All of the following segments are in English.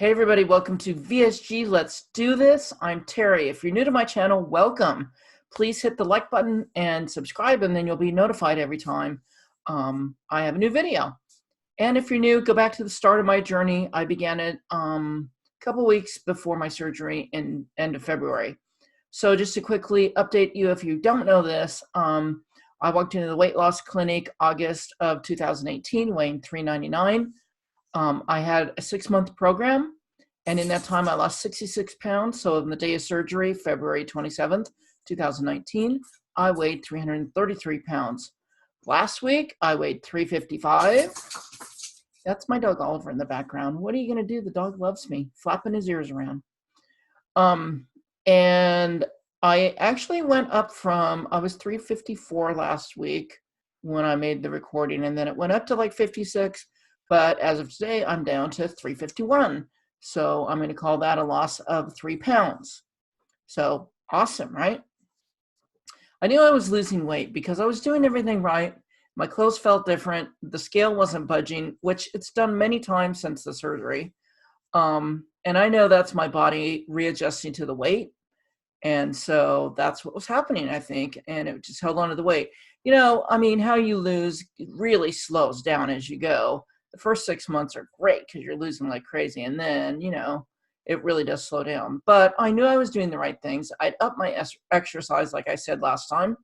Hey everybody, welcome to VSG. Let's do this. I'm Terry. If you're new to my channel, welcome. Please hit the like button and subscribe, and then you'll be notified every time I have a new video. And if you're new, go back to the start of my journey. I began it a couple weeks before my surgery in end of February. So just to quickly update you, if you don't know this, I walked into the weight loss clinic August of 2018, weighing 399. I had a 6-month program, and in that time I lost 66 pounds. So on the day of surgery, February 27th, 2019, I weighed 333 pounds. Last week, I weighed 355. That's my dog Oliver in the background. What are you going to do? The dog loves me, flapping his ears around. And I actually went up from, I was 354 last week when I made the recording, and then it went up to like 56. But as of today, I'm down to 351. So I'm going to call that a loss of 3 pounds. So awesome, right? I knew I was losing weight because I was doing everything right. My clothes felt different. The scale wasn't budging, which it's done many times since the surgery. And I know that's my body readjusting to the weight. And so that's what was happening, I think. And it just held on to the weight. You know, I mean, how you lose really slows down as you go. The first 6 months are great because you're losing like crazy. And then, you know, it really does slow down. But I knew I was doing the right things. I'd up my exercise, like I said last time.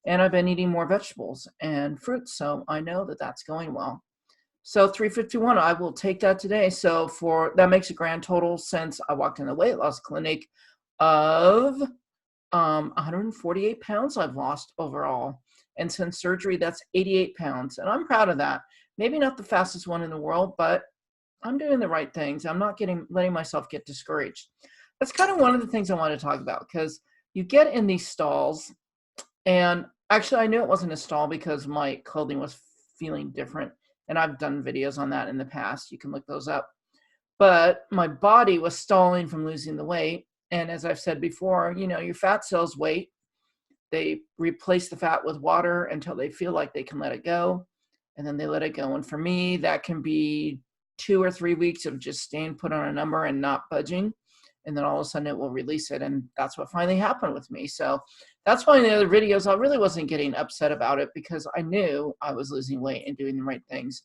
And I've been eating more vegetables and fruits. So I know that that's going well. So 351, I will take that today. So that makes a grand total since I walked in the weight loss clinic of 148 pounds I've lost overall. And since surgery, that's 88 pounds. And I'm proud of that. Maybe not the fastest one in the world, but I'm doing the right things. I'm not letting myself get discouraged. That's kind of one of the things I want to talk about, because you get in these stalls, and actually I knew it wasn't a stall because my clothing was feeling different. And I've done videos on that in the past. You can look those up. But my body was stalling from losing the weight. And as I've said before, you know, your fat cells wait. They replace the fat with water until they feel like they can let it go. And then they let it go. And for me, that can be 2 or 3 weeks of just staying put on a number and not budging. And then all of a sudden it will release it. And that's what finally happened with me. So that's why in the other videos, I really wasn't getting upset about it, because I knew I was losing weight and doing the right things,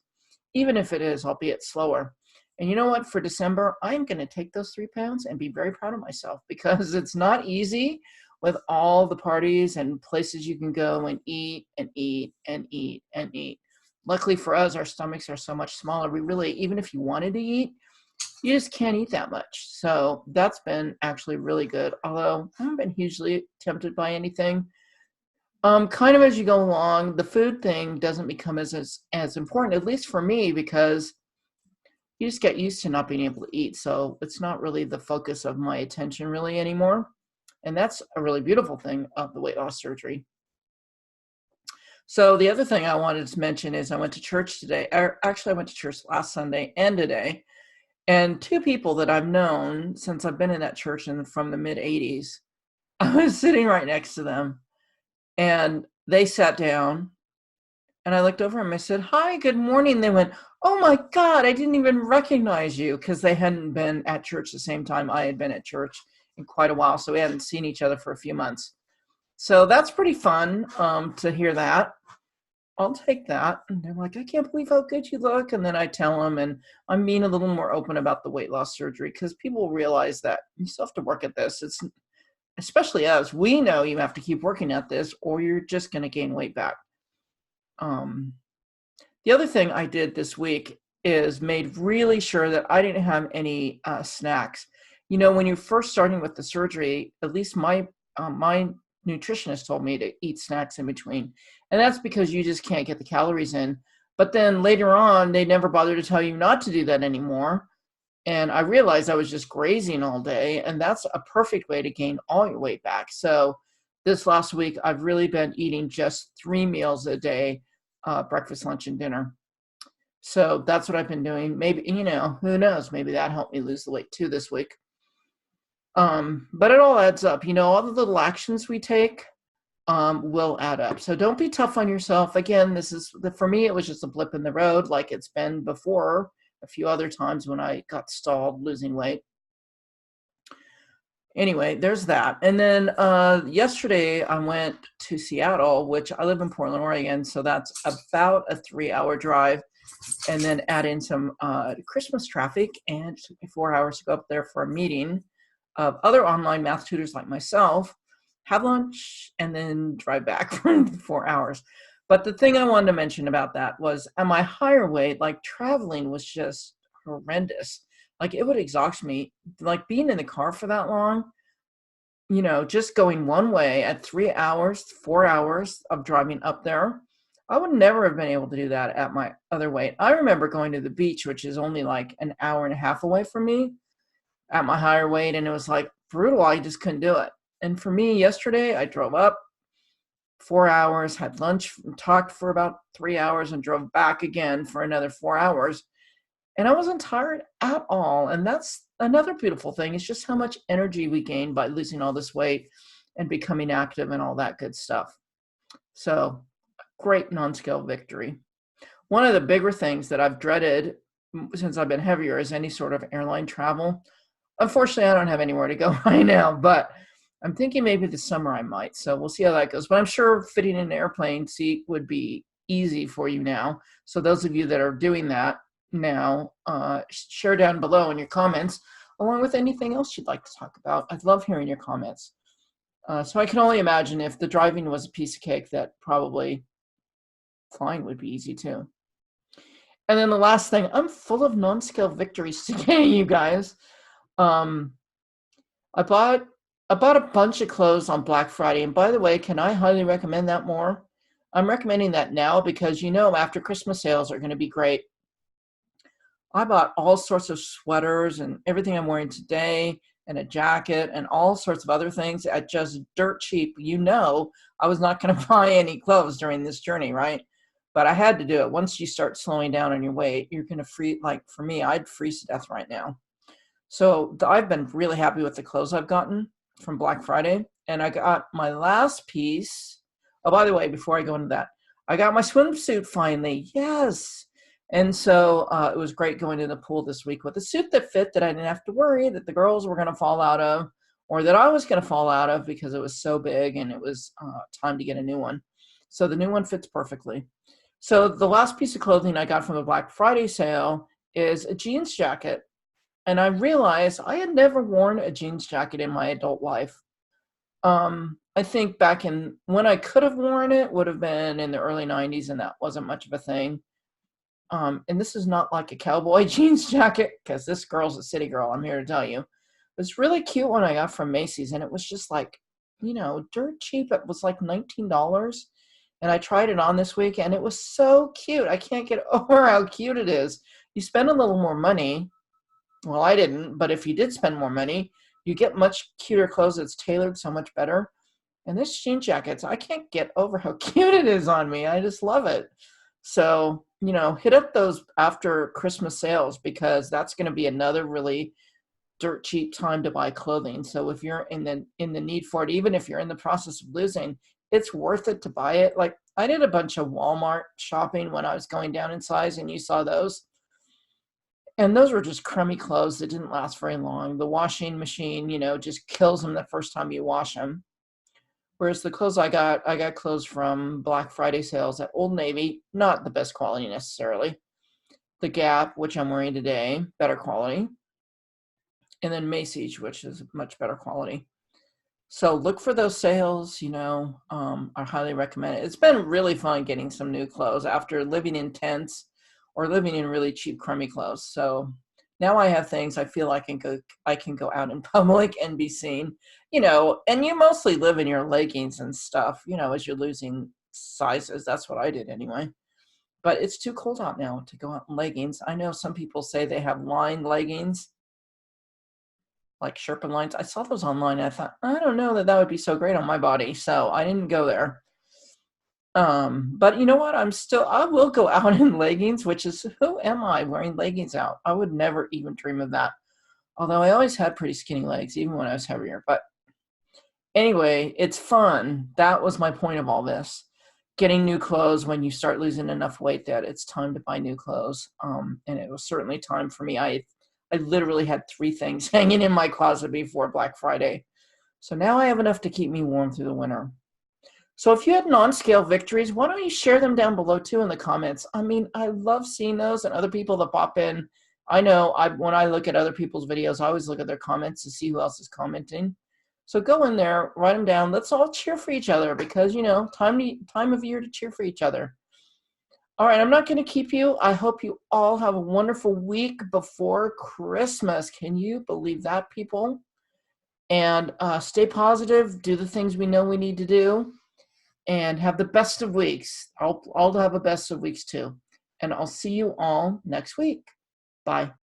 even if it is, albeit slower. And you know what? For December, I'm going to take those 3 pounds and be very proud of myself, because it's not easy with all the parties and places you can go and eat and eat and eat and eat. Luckily for us, our stomachs are so much smaller. We really, even if you wanted to eat, you just can't eat that much. So that's been actually really good. Although I haven't been hugely tempted by anything. Kind of as you go along, the food thing doesn't become as important, at least for me, because you just get used to not being able to eat. So it's not really the focus of my attention really anymore. And that's a really beautiful thing of the weight loss surgery. So the other thing I wanted to mention is I went to church today. Actually, I went to church last Sunday and today. And 2 people that I've known since I've been in that church from the mid-'80s, I was sitting right next to them. And they sat down. And I looked over and I said, "Hi, good morning." They went, "Oh my God, I didn't even recognize you," because they hadn't been at church the same time I had been at church in quite a while. So we hadn't seen each other for a few months. So that's pretty fun to hear that. I'll take that. And they're like, "I can't believe how good you look." And then I tell them, and I'm being a little more open about the weight loss surgery, because people realize that you still have to work at this. It's especially us. We know you have to keep working at this or you're just going to gain weight back. The other thing I did this week is made really sure that I didn't have any snacks. You know, when you're first starting with the surgery, at least my nutritionist told me to eat snacks in between. And that's because you just can't get the calories in. But then later on, they never bother to tell you not to do that anymore. And I realized I was just grazing all day. And that's a perfect way to gain all your weight back. So this last week, I've really been eating just 3 meals a day, breakfast, lunch, and dinner. So that's what I've been doing. Maybe, you know, who knows? Maybe that helped me lose the weight too this week. But it all adds up. You know, all the little actions we take will add up. So don't be tough on yourself. Again, for me, it was just a blip in the road, like it's been before a few other times when I got stalled losing weight. Anyway, there's that. And then yesterday I went to Seattle, which I live in Portland, Oregon. So that's about a 3-hour drive. And then add in some Christmas traffic. And it took me 4 hours to go up there for a meeting of other online math tutors like myself, have lunch, and then drive back for 4 hours. But the thing I wanted to mention about that was at my higher weight, like traveling was just horrendous. Like it would exhaust me. Like being in the car for that long, you know, just going one way at 3 hours, 4 hours of driving up there. I would never have been able to do that at my other weight. I remember going to the beach, which is only like an hour and a half away from me at my higher weight. And it was like brutal. I just couldn't do it. And for me yesterday, I drove up 4 hours, had lunch, talked for about 3 hours and drove back again for another 4 hours. And I wasn't tired at all. And that's another beautiful thing. It's just how much energy we gain by losing all this weight and becoming active and all that good stuff. So great non-scale victory. One of the bigger things that I've dreaded since I've been heavier is any sort of airline travel. Unfortunately, I don't have anywhere to go right now, but I'm thinking maybe this summer I might. So we'll see how that goes. But I'm sure fitting in an airplane seat would be easy for you now. So those of you that are doing that now, share down below in your comments, along with anything else you'd like to talk about. I'd love hearing your comments. So I can only imagine if the driving was a piece of cake, that probably flying would be easy too. And then the last thing, I'm full of non-scale victories today, you guys. I bought a bunch of clothes on Black Friday. And by the way, can I highly recommend that more? I'm recommending that now because, you know, after Christmas sales are going to be great. I bought all sorts of sweaters and everything I'm wearing today and a jacket and all sorts of other things at just dirt cheap. You know, I was not going to buy any clothes during this journey, right? But I had to do it. Once you start slowing down on your weight, you're going to freeze. Like for me, I'd freeze to death right now. So I've been really happy with the clothes I've gotten from Black Friday. And I got my last piece. Oh, by the way, before I go into that, I got my swimsuit finally. Yes. And so it was great going to the pool this week with a suit that fit, that I didn't have to worry that the girls were going to fall out of, or that I was going to fall out of because it was so big and it was time to get a new one. So the new one fits perfectly. So the last piece of clothing I got from the Black Friday sale is a jeans jacket. And I realized I had never worn a jeans jacket in my adult life. I think back in when I could have worn it would have been in the early 90s, and that wasn't much of a thing. And this is not like a cowboy jeans jacket, because this girl's a city girl, I'm here to tell you. It's really cute one I got from Macy's, and it was just like, you know, dirt cheap. It was like $19. And I tried it on this week, and it was so cute. I can't get over how cute it is. You spend a little more money. Well, I didn't, but if you did spend more money, you get much cuter clothes that's tailored so much better. And this jean jacket, I can't get over how cute it is on me. I just love it. So, you know, hit up those after Christmas sales, because that's going to be another really dirt cheap time to buy clothing. So if you're in the need for it, even if you're in the process of losing, it's worth it to buy it. Like I did a bunch of Walmart shopping when I was going down in size, and you saw those. And those were just crummy clothes that didn't last very long. The washing machine, you know, just kills them the first time you wash them. Whereas the clothes I got clothes from Black Friday sales at Old Navy, not the best quality necessarily. The Gap, which I'm wearing today, better quality. And then Macy's, which is much better quality. So look for those sales, you know, I highly recommend it. It's been really fun getting some new clothes after living in tents or living in really cheap, crummy clothes. So now I have things I feel I can go out in public and be seen, you know, and you mostly live in your leggings and stuff, you know, as you're losing sizes. That's what I did anyway. But it's too cold out now to go out in leggings. I know some people say they have lined leggings, like Sherpa lines. I saw those online and I thought, I don't know that would be so great on my body. So I didn't go there. But you know what? I will go out in leggings, which is, who am I wearing leggings out? I would never even dream of that. Although I always had pretty skinny legs, even when I was heavier. But anyway, it's fun. That was my point of all this. getting new clothes when you start losing enough weight that it's time to buy new clothes. And it was certainly time for me. I literally had 3 things hanging in my closet before Black Friday. So now I have enough to keep me warm through the winter. So if you had non-scale victories, why don't you share them down below too in the comments? I mean, I love seeing those and other people that pop in. I know when I look at other people's videos, I always look at their comments to see who else is commenting. So go in there, write them down. Let's all cheer for each other because, you know, time of year to cheer for each other. All right, I'm not going to keep you. I hope you all have a wonderful week before Christmas. Can you believe that, people? And stay positive. Do the things we know we need to do. And have the best of weeks. I'll have a best of weeks too. And I'll see you all next week. Bye.